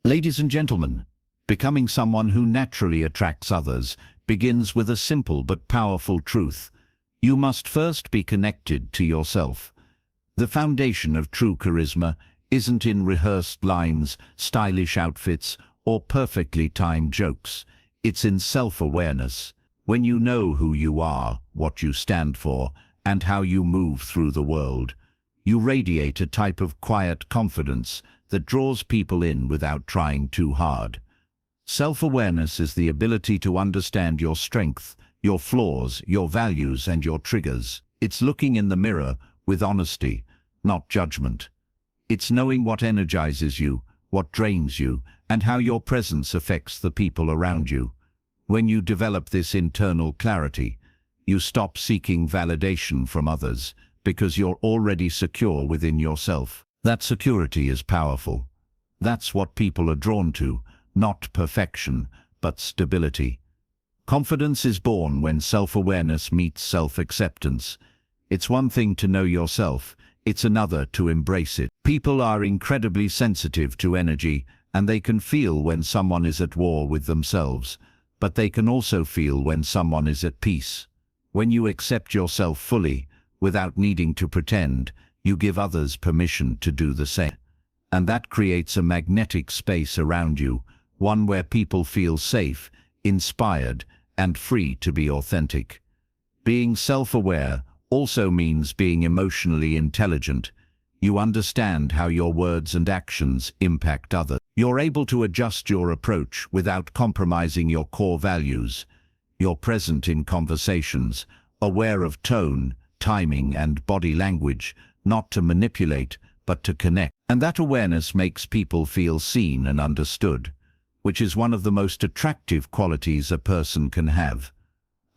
Ladies and gentlemen, becoming someone who naturally attracts others begins with a simple but powerful truth. You must first be connected to yourself. The foundation of true charisma isn't in rehearsed lines, stylish outfits, or perfectly timed jokes. It's in self-awareness. When you know who you are, what you stand for, and how you move through the world, you radiate a type of quiet confidence that draws people in without trying too hard. Self-awareness is the ability to understand your strength, your flaws, your values, and your triggers. It's looking in the mirror with honesty, not judgment. It's knowing what energizes you, what drains you, and how your presence affects the people around you. When you develop this internal clarity, you stop seeking validation from others because you're already secure within yourself. That security is powerful. That's what people are drawn to, not perfection, but stability. Confidence is born when self-awareness meets self-acceptance. It's one thing to know yourself, it's another to embrace it. People are incredibly sensitive to energy, and they can feel when someone is at war with themselves, but they can also feel when someone is at peace. When you accept yourself fully, without needing to pretend, you give others permission to do the same. And that creates a magnetic space around you, one where people feel safe, inspired, and free to be authentic. Being self-aware also means being emotionally intelligent. You understand how your words and actions impact others. You're able to adjust your approach without compromising your core values. You're present in conversations, aware of tone, timing, and body language, not to manipulate, but to connect. And that awareness makes people feel seen and understood, which is one of the most attractive qualities a person can have.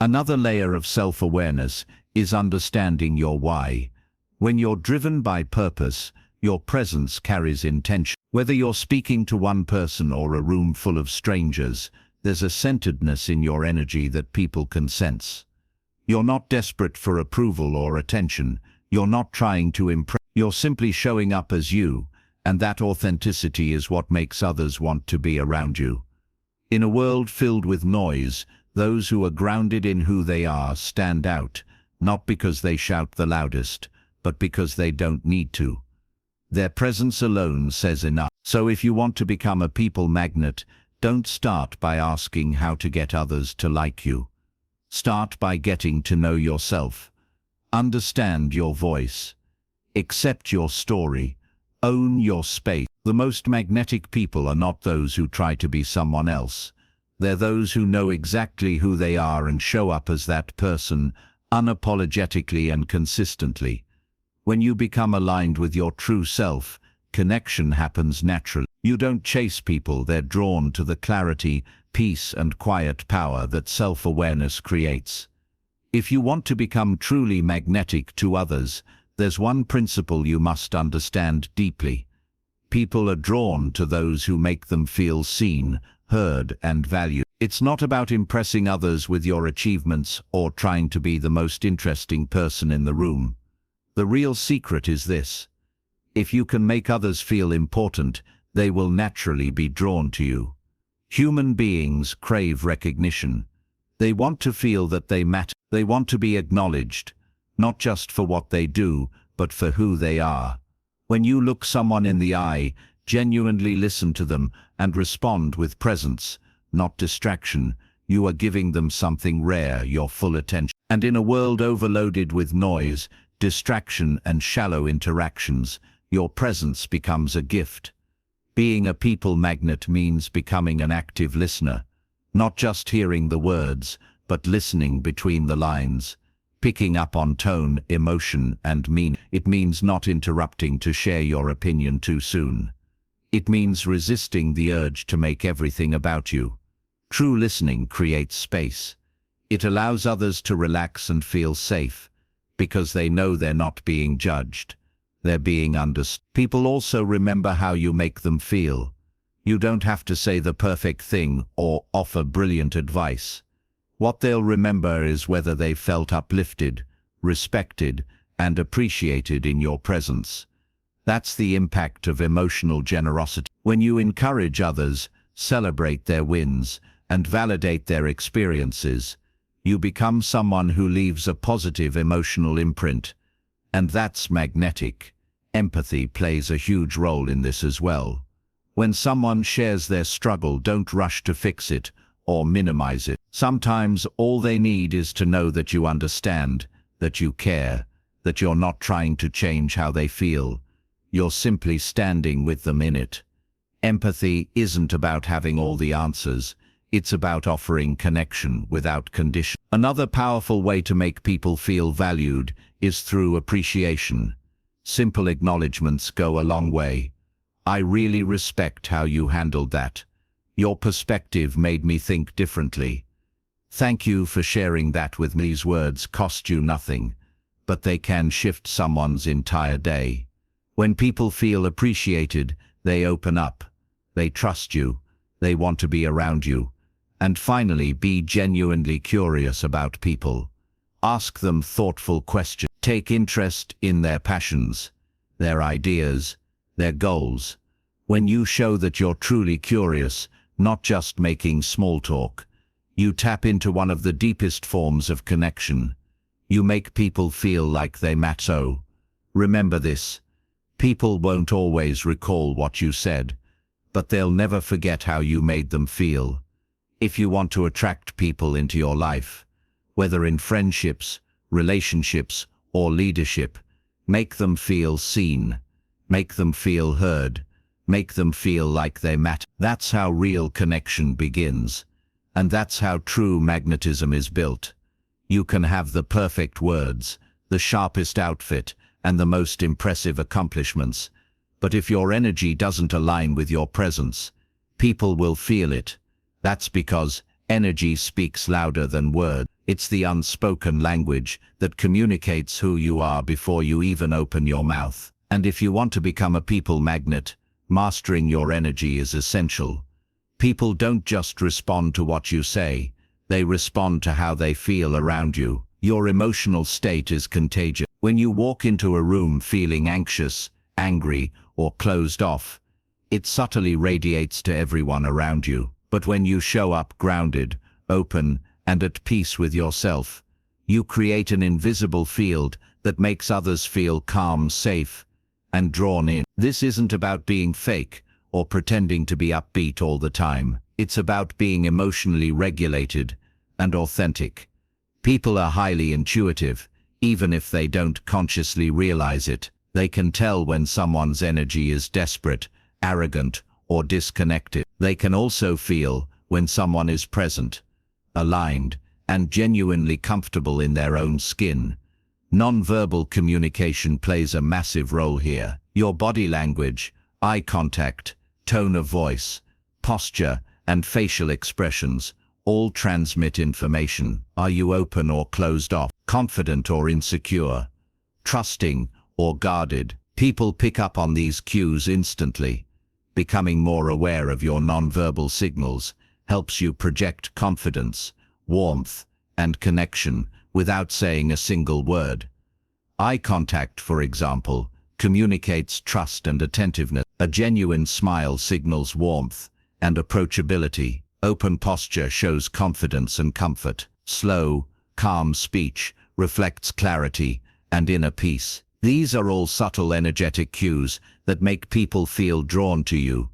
Another layer of self-awareness is understanding your why. When you're driven by purpose, your presence carries intention. Whether you're speaking to one person or a room full of strangers, there's a centeredness in your energy that people can sense. You're not desperate for approval or attention. You're not trying to impress. You're simply showing up as you, and that authenticity is what makes others want to be around you. In a world filled with noise, those who are grounded in who they are stand out, not because they shout the loudest, but because they don't need to. Their presence alone says enough. So if you want to become a people magnet, don't start by asking how to get others to like you. Start by getting to know yourself. Understand your voice. Accept your story. Own your space. The most magnetic people are not those who try to be someone else. They're those who know exactly who they are and show up as that person, unapologetically and consistently. When you become aligned with your true self, connection happens naturally. You don't chase people, they're drawn to the clarity, peace, and quiet power that self-awareness creates. If you want to become truly magnetic to others, there's one principle you must understand deeply. People are drawn to those who make them feel seen, heard, and valued. It's not about impressing others with your achievements or trying to be the most interesting person in the room. The real secret is this: if you can make others feel important, they will naturally be drawn to you. Human beings crave recognition. They want to feel that they matter. They want to be acknowledged, not just for what they do, but for who they are. When you look someone in the eye, genuinely listen to them, and respond with presence, not distraction, you are giving them something rare, your full attention. And in a world overloaded with noise, distraction, and shallow interactions, your presence becomes a gift. Being a people magnet means becoming an active listener, not just hearing the words, but listening between the lines, picking up on tone, emotion, and meaning. It means not interrupting to share your opinion too soon. It means resisting the urge to make everything about you. True listening creates space. It allows others to relax and feel safe, because they know they're not being judged. They're being understood. People also remember how you make them feel. You don't have to say the perfect thing or offer brilliant advice. What they'll remember is whether they felt uplifted, respected, and appreciated in your presence. That's the impact of emotional generosity. When you encourage others, celebrate their wins, and validate their experiences, you become someone who leaves a positive emotional imprint. And that's magnetic. Empathy plays a huge role in this as well. When someone shares their struggle, don't rush to fix it or minimize it. Sometimes all they need is to know that you understand, that you care, that you're not trying to change how they feel. You're simply standing with them in it. Empathy isn't about having all the answers. It's about offering connection without condition. Another powerful way to make people feel valued is through appreciation. Simple acknowledgements go a long way. I really respect how you handled that. Your perspective made me think differently. Thank you for sharing that with me. These words cost you nothing, but they can shift someone's entire day. When people feel appreciated, they open up. They trust you. They want to be around you. And finally, be genuinely curious about people. Ask them thoughtful questions. Take interest in their passions, their ideas, their goals. When you show that you're truly curious, not just making small talk, you tap into one of the deepest forms of connection. You make people feel like they matter. So, remember this. People won't always recall what you said, but they'll never forget how you made them feel. If you want to attract people into your life, whether in friendships, relationships, or leadership, make them feel seen, make them feel heard, make them feel like they matter. That's how real connection begins, and that's how true magnetism is built. You can have the perfect words, the sharpest outfit, and the most impressive accomplishments, but if your energy doesn't align with your presence, people will feel it. That's because energy speaks louder than words. It's the unspoken language that communicates who you are before you even open your mouth. And if you want to become a people magnet, mastering your energy is essential. People don't just respond to what you say, they respond to how they feel around you. Your emotional state is contagious. When you walk into a room feeling anxious, angry, or closed off, it subtly radiates to everyone around you. But when you show up grounded, open, and at peace with yourself, you create an invisible field that makes others feel calm, safe, and drawn in. This isn't about being fake or pretending to be upbeat all the time. It's about being emotionally regulated and authentic. People are highly intuitive, even if they don't consciously realize it. They can tell when someone's energy is desperate, arrogant, or disconnected. They can also feel when someone is present, aligned, and genuinely comfortable in their own skin. Non-verbal communication plays a massive role here. Your body language, eye contact, tone of voice, posture, and facial expressions all transmit information. Are you open or closed off? Confident or insecure? Trusting or guarded? People pick up on these cues instantly. Becoming more aware of your non-verbal signals helps you project confidence, warmth, and connection without saying a single word. Eye contact, for example, communicates trust and attentiveness. A genuine smile signals warmth and approachability. Open posture shows confidence and comfort. Slow, calm speech reflects clarity and inner peace. These are all subtle energetic cues that make people feel drawn to you,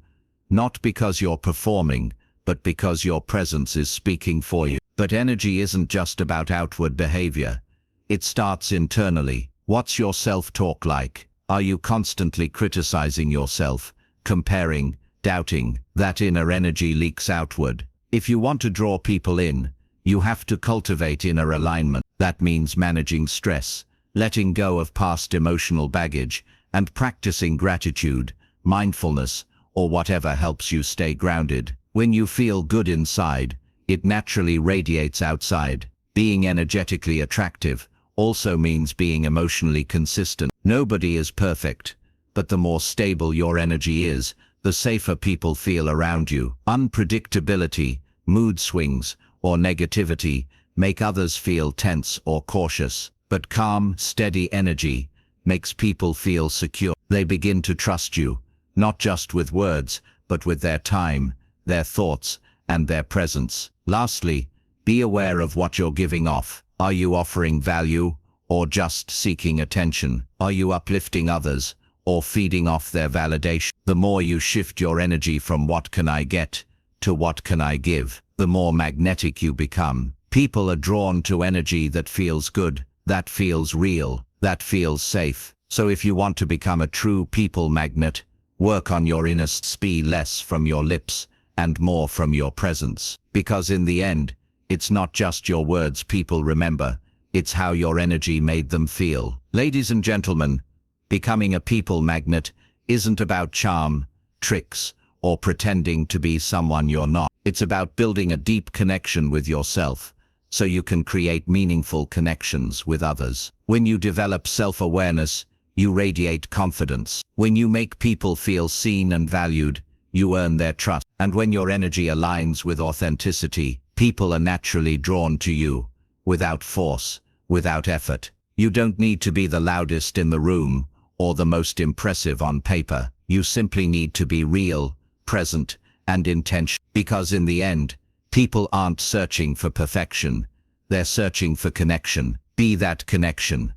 not because you're performing, but because your presence is speaking for you. But energy isn't just about outward behavior. It starts internally. What's your self-talk like? Are you constantly criticizing yourself, comparing, doubting? That inner energy leaks outward. If you want to draw people in, you have to cultivate inner alignment. That means managing stress, letting go of past emotional baggage, and practicing gratitude, mindfulness, or whatever helps you stay grounded. When you feel good inside, it naturally radiates outside. Being energetically attractive also means being emotionally consistent. Nobody is perfect, but the more stable your energy is, the safer people feel around you. Unpredictability, mood swings, or negativity make others feel tense or cautious. But calm, steady energy makes people feel secure. They begin to trust you, not just with words, but with their time, their thoughts, and their presence. Lastly, be aware of what you're giving off. Are you offering value or just seeking attention? Are you uplifting others or feeding off their validation? The more you shift your energy from what can I get to what can I give, the more magnetic you become. People are drawn to energy that feels good, that feels real, that feels safe. So if you want to become a true people magnet, work on your inner speak less from your lips and more from your presence. Because in the end, it's not just your words people remember, it's how your energy made them feel. Ladies and gentlemen, becoming a people magnet isn't about charm, tricks, or pretending to be someone you're not. It's about building a deep connection with yourself, so you can create meaningful connections with others. When you develop self-awareness, you radiate confidence. When you make people feel seen and valued, you earn their trust. And when your energy aligns with authenticity, people are naturally drawn to you, without force, without effort. You don't need to be the loudest in the room or the most impressive on paper. You simply need to be real, present, and intentional. Because in the end, people aren't searching for perfection, they're searching for connection. Be that connection.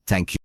Thank you.